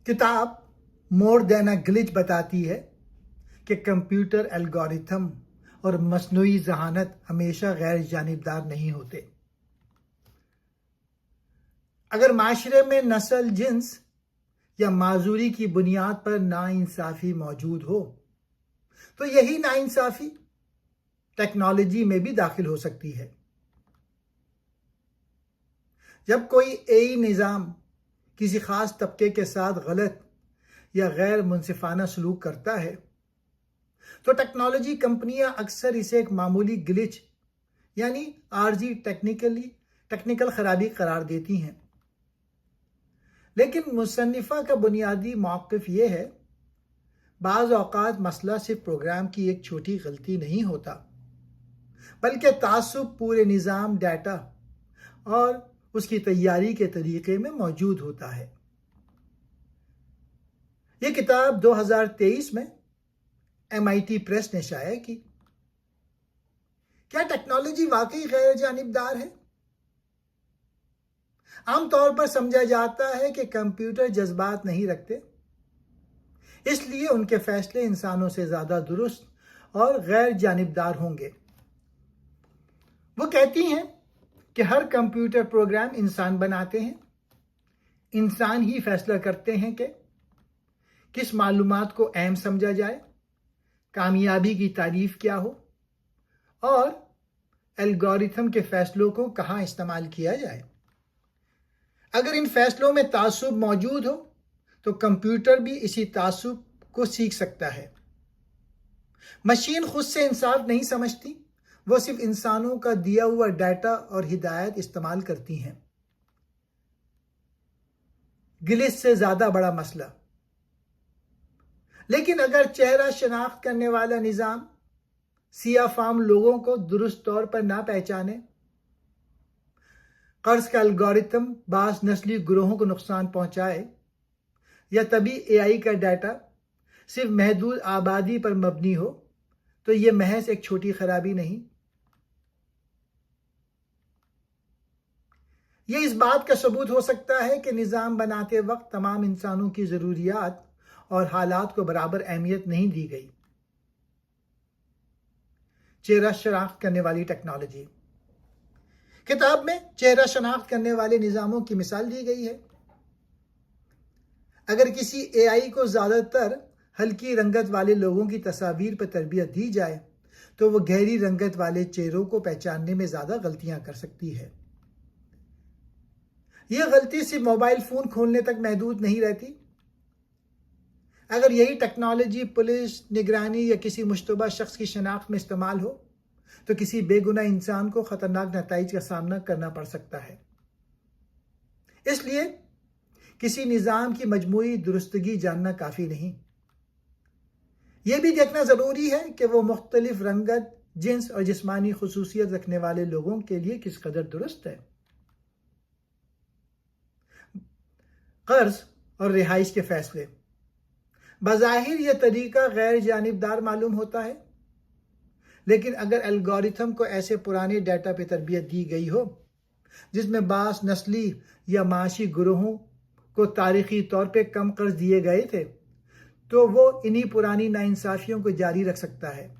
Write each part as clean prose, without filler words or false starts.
کتاب مور دین اے گلچ بتاتی ہے کہ کمپیوٹر الگورتھم اور مصنوعی ذہانت ہمیشہ غیر جانبدار نہیں ہوتے۔ اگر معاشرے میں نسل، جنس یا معذوری کی بنیاد پر ناانصافی موجود ہو تو یہی ناانصافی ٹیکنالوجی میں بھی داخل ہو سکتی ہے۔ جب کوئی اے نظام کسی خاص طبقے کے ساتھ غلط یا غیر منصفانہ سلوک کرتا ہے تو ٹیکنالوجی کمپنیاں اکثر اسے ایک معمولی گلچ یعنی عارضی ٹیکنیکل خرابی قرار دیتی ہیں۔ لیکن مصنفہ کا بنیادی موقف یہ ہے، بعض اوقات مسئلہ صرف پروگرام کی ایک چھوٹی غلطی نہیں ہوتا، بلکہ تعصب پورے نظام، ڈیٹا اور اس کی تیاری کے طریقے میں موجود ہوتا ہے۔ یہ کتاب 2023 میں MIT پریس نے شائع کی۔ کیا ٹیکنالوجی واقعی غیر جانبدار ہے؟ عام طور پر سمجھا جاتا ہے کہ کمپیوٹر جذبات نہیں رکھتے، اس لیے ان کے فیصلے انسانوں سے زیادہ درست اور غیر جانبدار ہوں گے۔ وہ کہتی ہیں کہ ہر کمپیوٹر پروگرام انسان بناتے ہیں، انسان ہی فیصلہ کرتے ہیں کہ کس معلومات کو اہم سمجھا جائے، کامیابی کی تعریف کیا ہو اور الگورتھم کے فیصلوں کو کہاں استعمال کیا جائے۔ اگر ان فیصلوں میں تعصب موجود ہو تو کمپیوٹر بھی اسی تعصب کو سیکھ سکتا ہے۔ مشین خود سے انصاف نہیں سمجھتی، وہ صرف انسانوں کا دیا ہوا ڈیٹا اور ہدایت استعمال کرتی ہیں۔ گلچ سے زیادہ بڑا مسئلہ۔ لیکن اگر چہرہ شناخت کرنے والا نظام سیاہ فام لوگوں کو درست طور پر نہ پہچانے، قرض کا الگورتھم بعض نسلی گروہوں کو نقصان پہنچائے، یا طبی AI کا ڈیٹا صرف محدود آبادی پر مبنی ہو تو یہ محض ایک چھوٹی خرابی نہیں، یہ اس بات کا ثبوت ہو سکتا ہے کہ نظام بناتے وقت تمام انسانوں کی ضروریات اور حالات کو برابر اہمیت نہیں دی گئی۔ چہرہ شناخت کرنے والی ٹیکنالوجی۔ کتاب میں چہرہ شناخت کرنے والے نظاموں کی مثال دی گئی ہے۔ اگر کسی AI کو زیادہ تر ہلکی رنگت والے لوگوں کی تصاویر پر تربیت دی جائے تو وہ گہری رنگت والے چہروں کو پہچاننے میں زیادہ غلطیاں کر سکتی ہے۔ یہ غلطی صرف موبائل فون کھولنے تک محدود نہیں رہتی۔ اگر یہی ٹیکنالوجی پولیس، نگرانی یا کسی مشتبہ شخص کی شناخت میں استعمال ہو تو کسی بے گناہ انسان کو خطرناک نتائج کا سامنا کرنا پڑ سکتا ہے۔ اس لیے کسی نظام کی مجموعی درستگی جاننا کافی نہیں، یہ بھی دیکھنا ضروری ہے کہ وہ مختلف رنگت، جنس اور جسمانی خصوصیت رکھنے والے لوگوں کے لیے کس قدر درست ہے۔ قرض اور رہائش کے فیصلے۔ بظاہر یہ طریقہ غیر جانبدار معلوم ہوتا ہے، لیکن اگر الگورتھم کو ایسے پرانے ڈیٹا پہ تربیت دی گئی ہو جس میں بعض نسلی یا معاشی گروہوں کو تاریخی طور پہ کم قرض دیے گئے تھے تو وہ انہی پرانی ناانصافیوں کو جاری رکھ سکتا ہے۔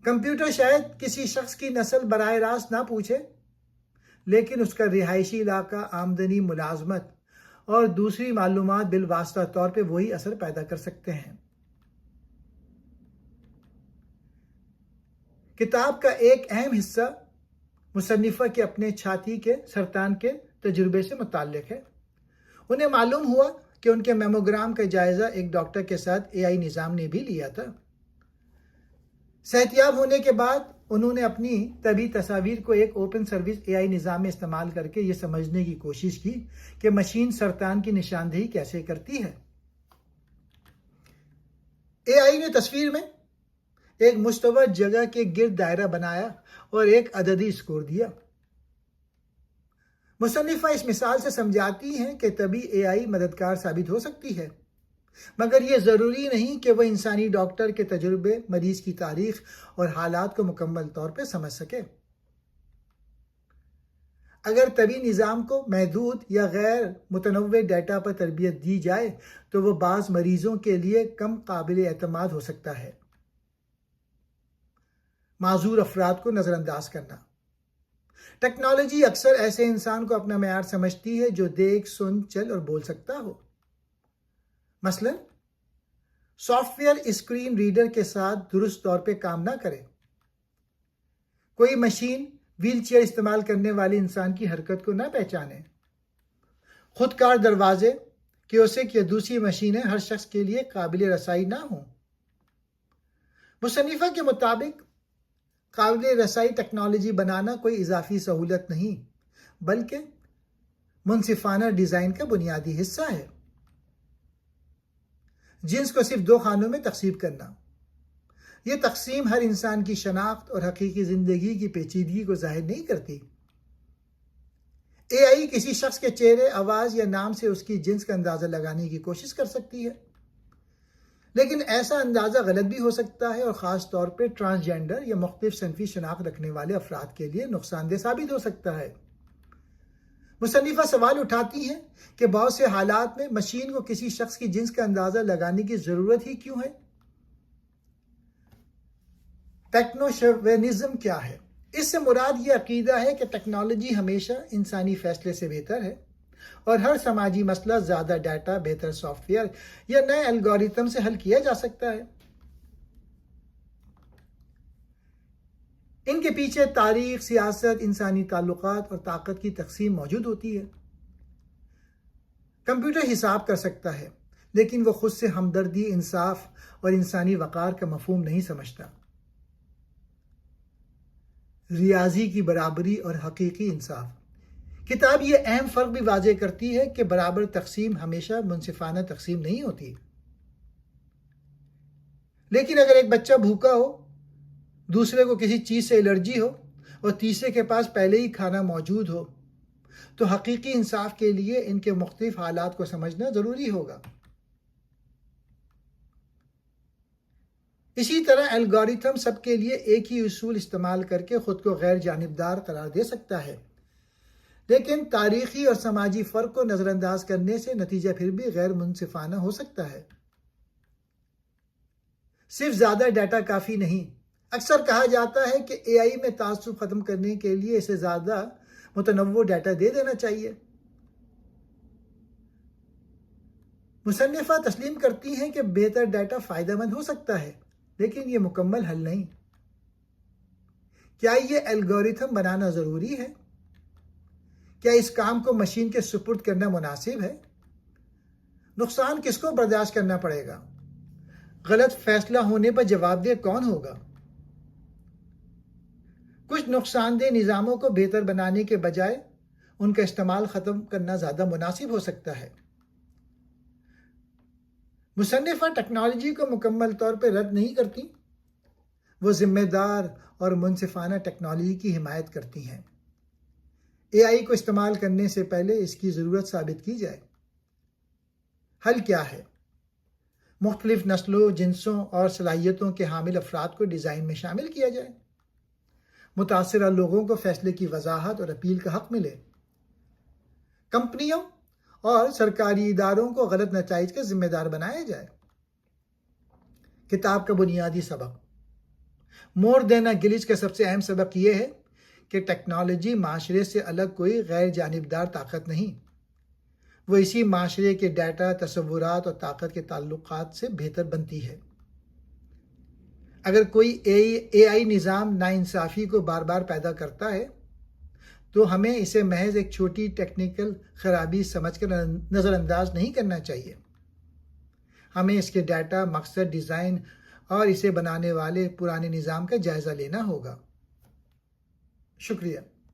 کمپیوٹر شاید کسی شخص کی نسل براہ راست نہ پوچھے، لیکن اس کا رہائشی علاقہ، آمدنی، ملازمت اور دوسری معلومات بالواسطہ طور پہ وہی اثر پیدا کر سکتے ہیں۔ کتاب کا ایک اہم حصہ مصنفہ کے اپنے چھاتی کے سرطان کے تجربے سے متعلق ہے۔ انہیں معلوم ہوا کہ ان کے میموگرام کا جائزہ ایک ڈاکٹر کے ساتھ AI نظام نے بھی لیا تھا۔ صحتیاب ہونے کے بعد انہوں نے اپنی طبی تصاویر کو ایک اوپن سروس AI نظام میں استعمال کر کے یہ سمجھنے کی کوشش کی کہ مشین سرطان کی نشاندہی کیسے کرتی ہے۔ AI نے تصویر میں ایک مشتبہ جگہ کے گرد دائرہ بنایا اور ایک عددی اسکور دیا۔ مصنفہ اس مثال سے سمجھاتی ہیں کہ طبی AI مددگار ثابت ہو سکتی ہے، مگر یہ ضروری نہیں کہ وہ انسانی ڈاکٹر کے تجربے، مریض کی تاریخ اور حالات کو مکمل طور پہ سمجھ سکے۔ اگر طبی نظام کو محدود یا غیر متنوع ڈیٹا پر تربیت دی جائے تو وہ بعض مریضوں کے لیے کم قابل اعتماد ہو سکتا ہے۔ معذور افراد کو نظر انداز کرنا۔ ٹیکنالوجی اکثر ایسے انسان کو اپنا معیار سمجھتی ہے جو دیکھ، سن، چل اور بول سکتا ہو۔ مثلا سافٹ ویئر اسکرین ریڈر کے ساتھ درست طور پہ کام نہ کرے۔ کوئی مشین ویل چیئر استعمال کرنے والے انسان کی حرکت کو نہ پہچانے۔ خودکار دروازے، کیوسک یا دوسری مشینیں ہر شخص کے لیے قابل رسائی نہ ہوں۔ مصنفہ کے مطابق قابل رسائی ٹیکنالوجی بنانا کوئی اضافی سہولت نہیں بلکہ منصفانہ ڈیزائن کا بنیادی حصہ ہے۔ جنس کو صرف 2 خانوں میں تقسیم کرنا، یہ تقسیم ہر انسان کی شناخت اور حقیقی زندگی کی پیچیدگی کو ظاہر نہیں کرتی۔ اے آئی کسی شخص کے چہرے، آواز یا نام سے اس کی جنس کا اندازہ لگانے کی کوشش کر سکتی ہے، لیکن ایسا اندازہ غلط بھی ہو سکتا ہے اور خاص طور پہ ٹرانسجینڈر یا مختلف صنفی شناخت رکھنے والے افراد کے لیے نقصان دہ ثابت ہو سکتا ہے۔ مصنفہ سوال اٹھاتی ہیں کہ بہت سے حالات میں مشین کو کسی شخص کی جنس کا اندازہ لگانے کی ضرورت ہی کیوں ہے؟ ٹیکنوشوینزم کیا ہے؟ اس سے مراد یہ عقیدہ ہے کہ ٹیکنالوجی ہمیشہ انسانی فیصلے سے بہتر ہے اور ہر سماجی مسئلہ زیادہ ڈیٹا، بہتر سافٹ ویئر یا نئے الگوریتم سے حل کیا جا سکتا ہے۔ ان کے پیچھے تاریخ، سیاست، انسانی تعلقات اور طاقت کی تقسیم موجود ہوتی ہے۔ کمپیوٹر حساب کر سکتا ہے لیکن وہ خود سے ہمدردی، انصاف اور انسانی وقار کا مفہوم نہیں سمجھتا۔ ریاضی کی برابری اور حقیقی انصاف۔ کتاب یہ اہم فرق بھی واضح کرتی ہے کہ برابر تقسیم ہمیشہ منصفانہ تقسیم نہیں ہوتی۔ لیکن اگر ایک بچہ بھوکا ہو، دوسرے کو کسی چیز سے الرجی ہو اور تیسرے کے پاس پہلے ہی کھانا موجود ہو تو حقیقی انصاف کے لیے ان کے مختلف حالات کو سمجھنا ضروری ہوگا۔ اسی طرح الگوریتم سب کے لیے ایک ہی اصول استعمال کر کے خود کو غیر جانبدار قرار دے سکتا ہے، لیکن تاریخی اور سماجی فرق کو نظر انداز کرنے سے نتیجہ پھر بھی غیر منصفانہ ہو سکتا ہے۔ صرف زیادہ ڈیٹا کافی نہیں۔ اکثر کہا جاتا ہے کہ اے آئی میں تعصب ختم کرنے کے لیے اسے زیادہ متنوع ڈیٹا دے دینا چاہیے۔ مصنفہ تسلیم کرتی ہیں کہ بہتر ڈیٹا فائدہ مند ہو سکتا ہے لیکن یہ مکمل حل نہیں۔ کیا یہ الگوریتم بنانا ضروری ہے؟ کیا اس کام کو مشین کے سپرد کرنا مناسب ہے؟ نقصان کس کو برداشت کرنا پڑے گا؟ غلط فیصلہ ہونے پر جواب دہ کون ہوگا؟ کچھ نقصان دہ نظاموں کو بہتر بنانے کے بجائے ان کا استعمال ختم کرنا زیادہ مناسب ہو سکتا ہے۔ مصنفہ ٹیکنالوجی کو مکمل طور پہ رد نہیں کرتی، وہ ذمہ دار اور منصفانہ ٹیکنالوجی کی حمایت کرتی ہیں۔ اے آئی کو استعمال کرنے سے پہلے اس کی ضرورت ثابت کی جائے۔ حل کیا ہے؟ مختلف نسلوں، جنسوں اور صلاحیتوں کے حامل افراد کو ڈیزائن میں شامل کیا جائے۔ متاثرہ لوگوں کو فیصلے کی وضاحت اور اپیل کا حق ملے۔ کمپنیوں اور سرکاری اداروں کو غلط نتائج کا ذمہ دار بنایا جائے۔ کتاب کا بنیادی سبق۔ مور دین اے گلچ کا سب سے اہم سبق یہ ہے کہ ٹیکنالوجی معاشرے سے الگ کوئی غیر جانبدار طاقت نہیں، وہ اسی معاشرے کے ڈیٹا، تصورات اور طاقت کے تعلقات سے بہتر بنتی ہے۔ اگر کوئی اے آئی نظام ناانصافی کو بار بار پیدا کرتا ہے تو ہمیں اسے محض ایک چھوٹی ٹیکنیکل خرابی سمجھ کر نظر انداز نہیں کرنا چاہیے۔ ہمیں اس کے ڈیٹا، مقصد، ڈیزائن اور اسے بنانے والے پرانے نظام کا جائزہ لینا ہوگا۔ شکریہ۔